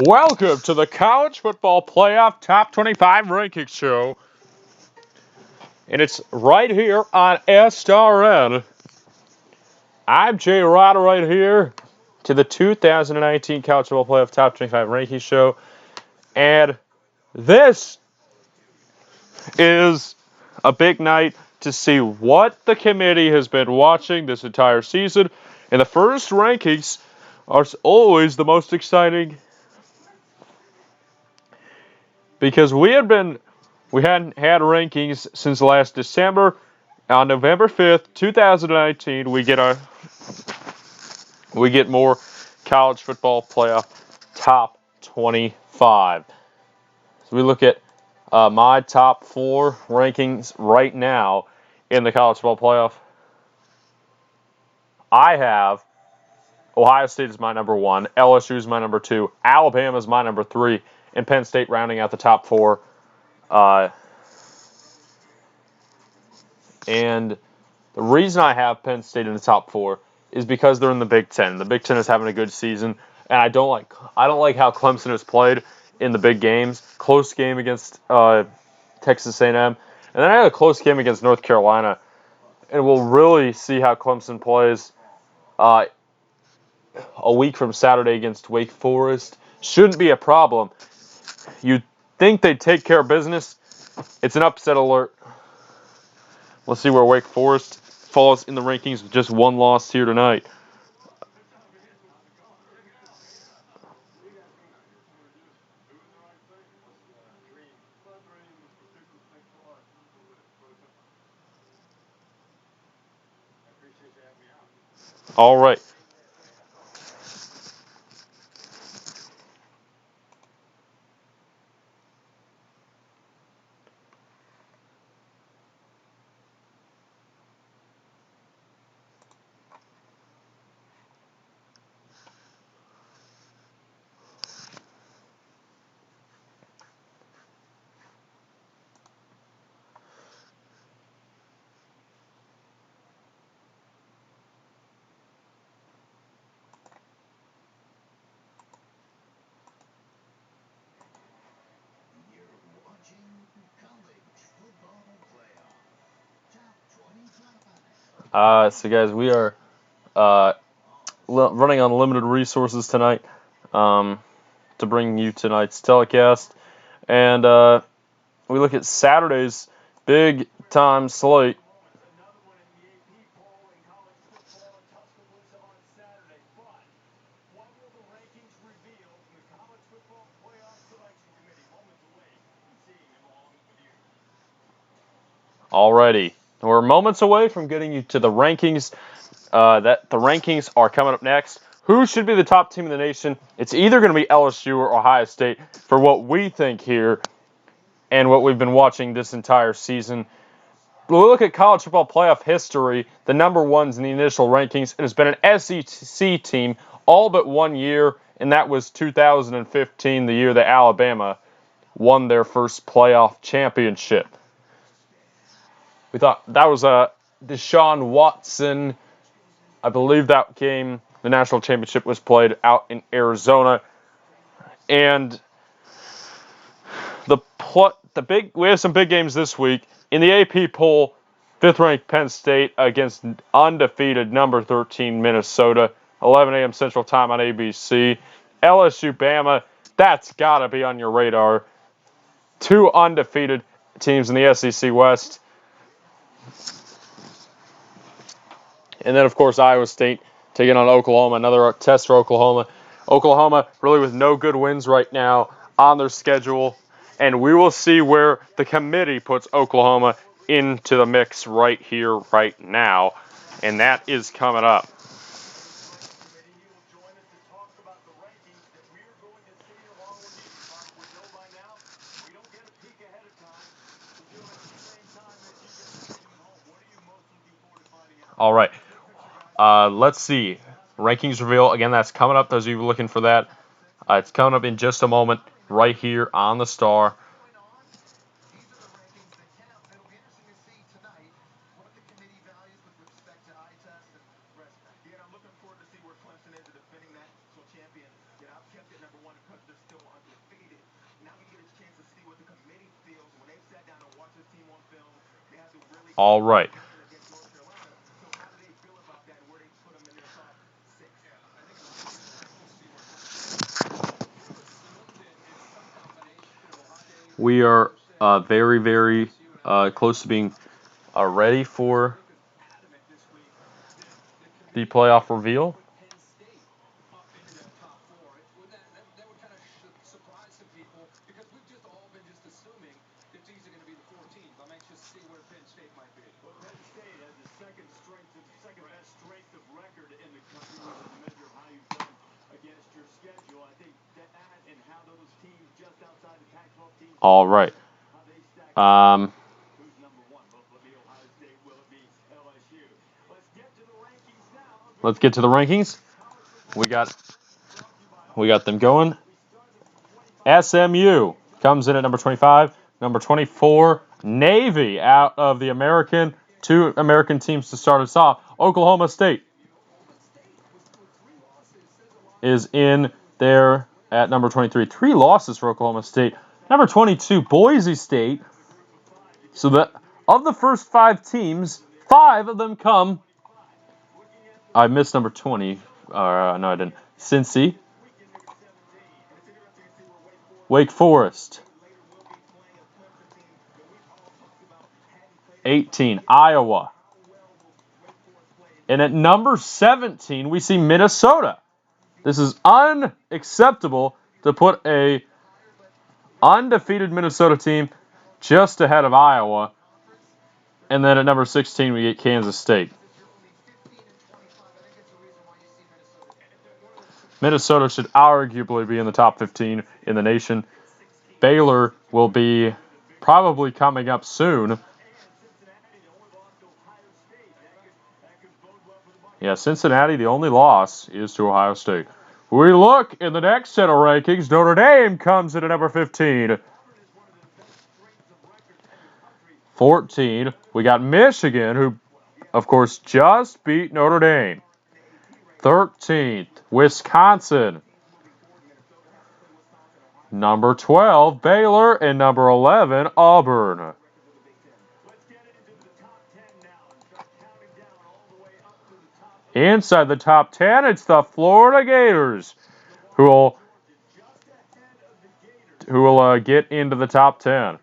Welcome to the College Football Playoff Top 25 Ranking Show. And it's right here on SRN. I'm Jay Rada right here to the 2019 College Football Playoff Top 25 Ranking Show. And this is a big night to see what the committee has been watching this entire season. And the first rankings are always the most exciting because we hadn't had rankings since last December. On November 5th, 2019, we get more college football playoff top 25. So we look at my top 4 rankings right now in the college football playoff. I have Ohio State is my number 1, LSU is my number 2, Alabama is my number 3, and Penn State rounding out the top 4. And the reason I have Penn State in the top 4 is because they're in the Big Ten. The Big Ten is having a good season, and I don't like how Clemson has played in the big games. Close game against Texas A&M, and then I had a close game against North Carolina, and we'll really see how Clemson plays a week from Saturday against Wake Forest. Shouldn't be a problem. You'd think they'd take care of business. It's an upset alert. Let's see where Wake Forest falls in the rankings with just one loss here tonight. All right. So guys, we are running on limited resources tonight to bring you tonight's telecast, and we look at Saturday's big time slate. Alrighty, we're moments away from getting you to the rankings. That the rankings are coming up next. Who should be the top team in the nation? It's either going to be LSU or Ohio State for what we think here and what we've been watching this entire season. When we look at college football playoff history, the number ones in the initial rankings, it has been an SEC team all but 1 year, and that was 2015, the year that Alabama won their first playoff championship. We thought that was Deshaun Watson. I believe that game, the national championship, was played out in Arizona, and we have some big games this week in the AP poll. 5th-ranked Penn State against undefeated number 13 Minnesota, 11 a.m. Central Time on ABC. LSU Bama, that's got to be on your radar. 2 undefeated teams in the SEC West. And then, of course, Iowa State taking on Oklahoma, another test for Oklahoma. Oklahoma really with no good wins right now on their schedule. And we will see where the committee puts Oklahoma into the mix right here, right now. And that is coming up. All right. Let's see. Rankings reveal. Again, that's coming up. Those of you looking for that. It's coming up in just a moment right here on the Star. All right. We are very, very close to being ready for the playoff reveal. All right. Let's get to the rankings. We got them going. SMU comes in at number 25. Number 24, Navy out of the American. 2 American teams to start us off. Oklahoma State is in there at number 23. 3 losses for Oklahoma State. Number 22, Boise State. So that of the first 5 teams, 5 of them come. I missed number 20. No, I didn't. Cincy. Wake Forest. 18, Iowa. And at number 17, we see Minnesota. This is unacceptable to put a undefeated Minnesota team just ahead of Iowa. And then at number 16, we get Kansas State. Minnesota should arguably be in the top 15 in the nation. Baylor will be probably coming up soon. Yeah, Cincinnati, the only loss is to Ohio State. We look in the next set of rankings. Notre Dame comes in at number 15. 14, we got Michigan, who, of course, just beat Notre Dame. 13th, Wisconsin. Number 12, Baylor, and number 11, Auburn. Inside the top 10, it's the Florida Gators, who will get into the top 10.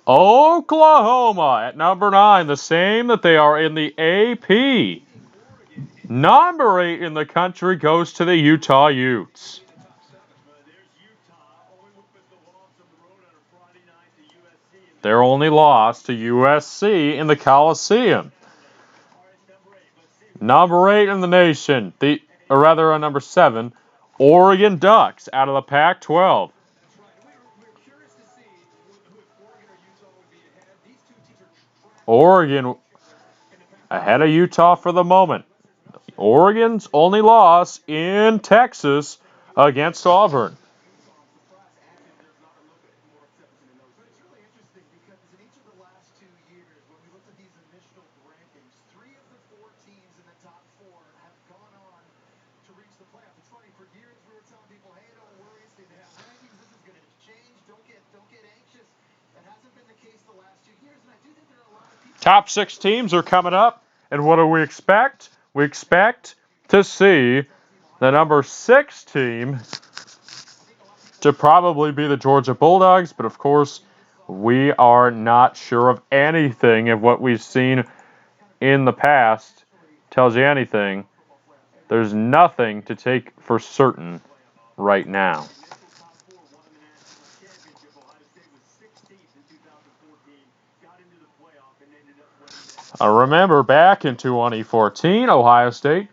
Oklahoma at number 9, the same that they are in the AP. Number 8 in the country goes to the Utah Utes. Their only loss to USC in the Coliseum. Number 8 in the nation, number 7, Oregon Ducks out of the Pac-12. Oregon ahead of Utah for the moment. Oregon's only loss in Texas against Auburn. Top 6 teams are coming up, and what do we expect? We expect to see the number 6 team to probably be the Georgia Bulldogs, but of course, we are not sure of anything of what we've seen in the past. Tells you anything. There's nothing to take for certain right now. Remember, back in 2014, Ohio State,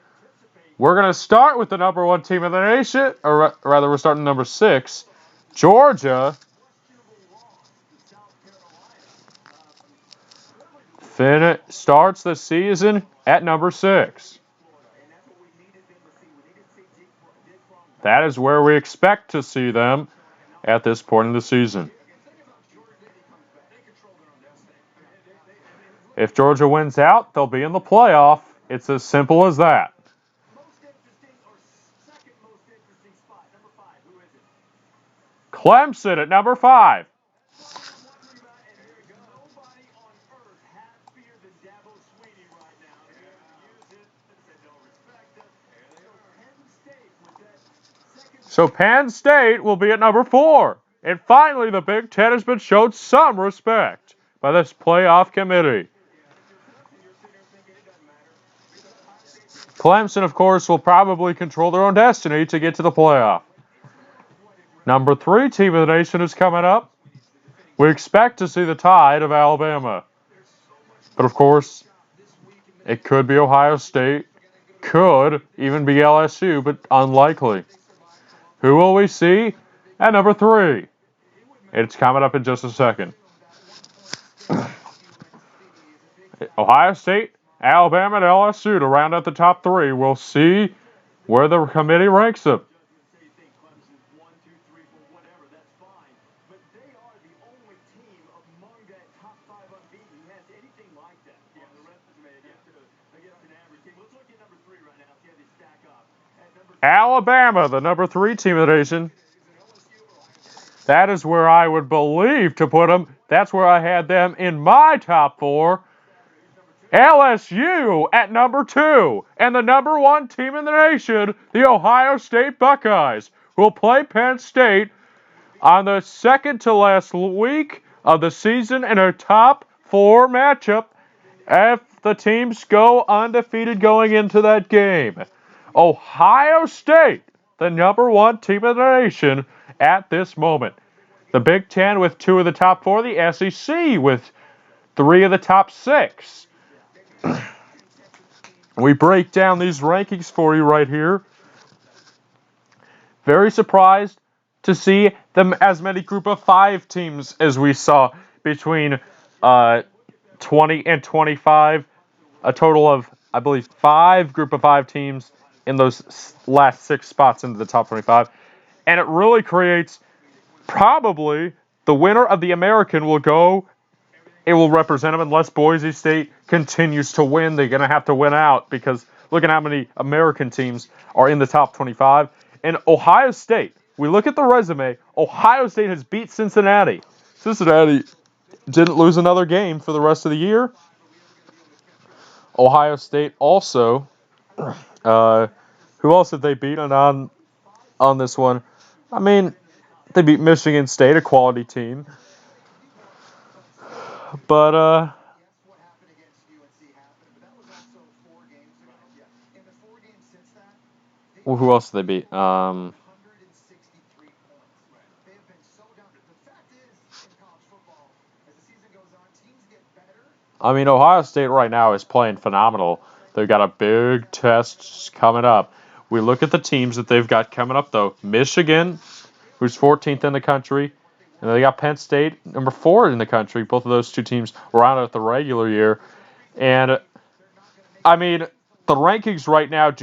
we're going to start with the number 1 team in the nation, or rather, we're starting number 6. Georgia starts the season at number 6. That is where we expect to see them at this point in the season. If Georgia wins out, they'll be in the playoff. It's as simple as that. Clemson at number 5. So Penn State will be at number 4. And finally, the Big Ten has been showed some respect by this playoff committee. Clemson, of course, will probably control their own destiny to get to the playoff. Number 3 team of the nation is coming up. We expect to see the Tide of Alabama. But of course, it could be Ohio State, could even be LSU, but unlikely. Who will we see at number 3? It's coming up in just a second. Ohio State, Alabama, and LSU to round out the top 3. We'll see where the committee ranks them. Alabama, the number 3 team of the nation. That is where I would believe to put them. That's where I had them in my top 4. LSU at number 2. And the number 1 team in the nation, the Ohio State Buckeyes, will play Penn State on the second to last week of the season in a top 4 matchup if the teams go undefeated going into that game. Ohio State, the number 1 team in the nation at this moment. The Big Ten with 2 of the top 4, the SEC with 3 of the top 6. We break down these rankings for you right here. Very surprised to see them as many group of 5 teams as we saw between 20 and 25. A total of, I believe, 5 group of 5 teams in those last 6 spots into the top 25. And it really creates probably the winner of the American will go. It will represent them unless Boise State continues to win. They're going to have to win out because look at how many American teams are in the top 25. And Ohio State, we look at the resume, Ohio State has beat Cincinnati. Cincinnati didn't lose another game for the rest of the year. Ohio State also, who else did they beat on this one? I mean, they beat Michigan State, a quality team. But, well, who else did they beat? I mean, Ohio State right now is playing phenomenal. They've got a big test coming up. We look at the teams that they've got coming up, though. Michigan, who's 14th in the country. And they got Penn State, number 4 in the country. Both of those 2 teams were out at the regular year. And, I mean, the rankings right now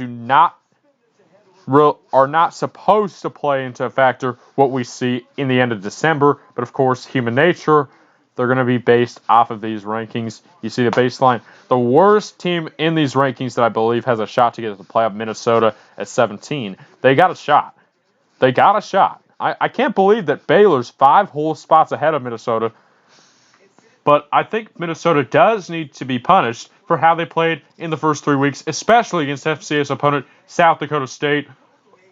are not supposed to play into a factor what we see in the end of December. But, of course, human nature, they're going to be based off of these rankings. You see the baseline. The worst team in these rankings that I believe has a shot to get to the playoff, Minnesota at 17. They got a shot. I can't believe that Baylor's 5 whole spots ahead of Minnesota. But I think Minnesota does need to be punished for how they played in the first 3 weeks, especially against FCS opponent South Dakota State.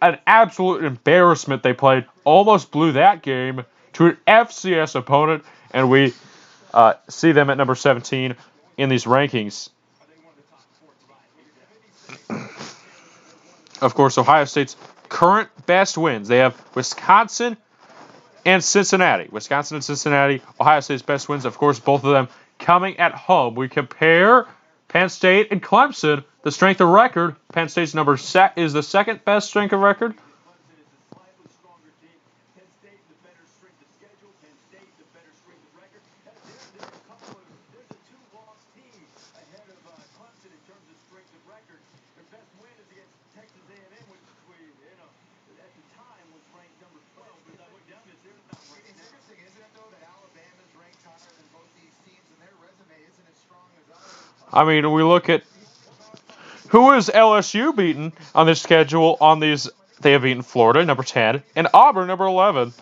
An absolute embarrassment they played. Almost blew that game to an FCS opponent, and we see them at number 17 in these rankings. Of course, Ohio State's current best wins. They have Wisconsin and Cincinnati. Ohio State's best wins, of course, both of them coming at home. We compare Penn State and Clemson. The strength of record, Penn State's is the second best strength of record. I mean, we look at who is LSU beaten on this schedule. They have beaten Florida, number 10, and Auburn, number 11.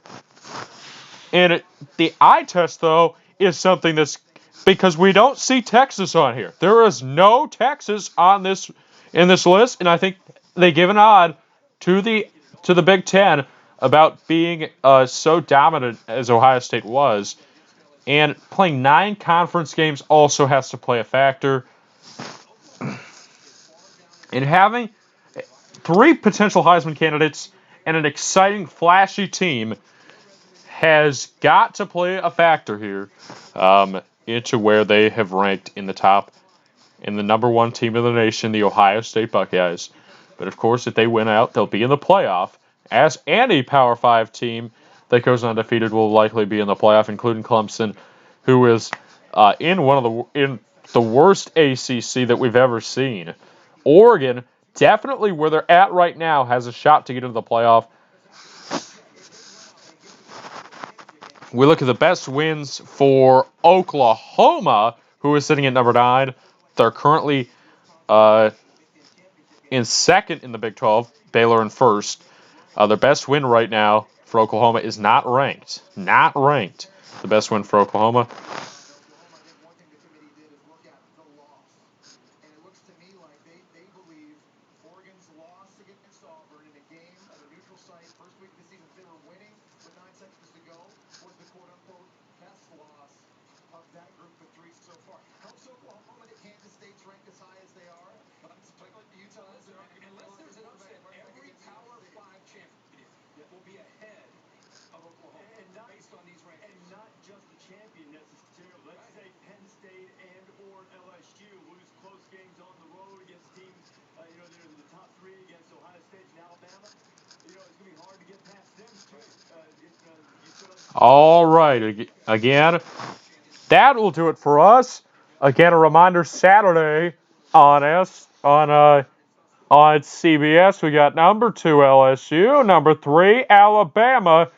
And the eye test, though, is something that's because we don't see Texas on here. There is no Texas on this in this list, and I think they give an nod to the Big Ten about being so dominant as Ohio State was, and playing 9 conference games also has to play a factor. And having 3 potential Heisman candidates and an exciting, flashy team has got to play a factor here into where they have ranked in the number 1 team of the nation, the Ohio State Buckeyes. But of course, if they win out, they'll be in the playoff. As any Power 5 team that goes undefeated will likely be in the playoff, including Clemson, who is in the worst ACC that we've ever seen. Oregon, definitely where they're at right now, has a shot to get into the playoff. We look at the best wins for Oklahoma, who is sitting at number 9. They're currently in second in the Big 12, Baylor in first. Their best win right now for Oklahoma is not ranked. Not ranked. The best win for Oklahoma. All right. Again, that will do it for us. Again, a reminder: Saturday on CBS, we got number 2 LSU, number 3 Alabama,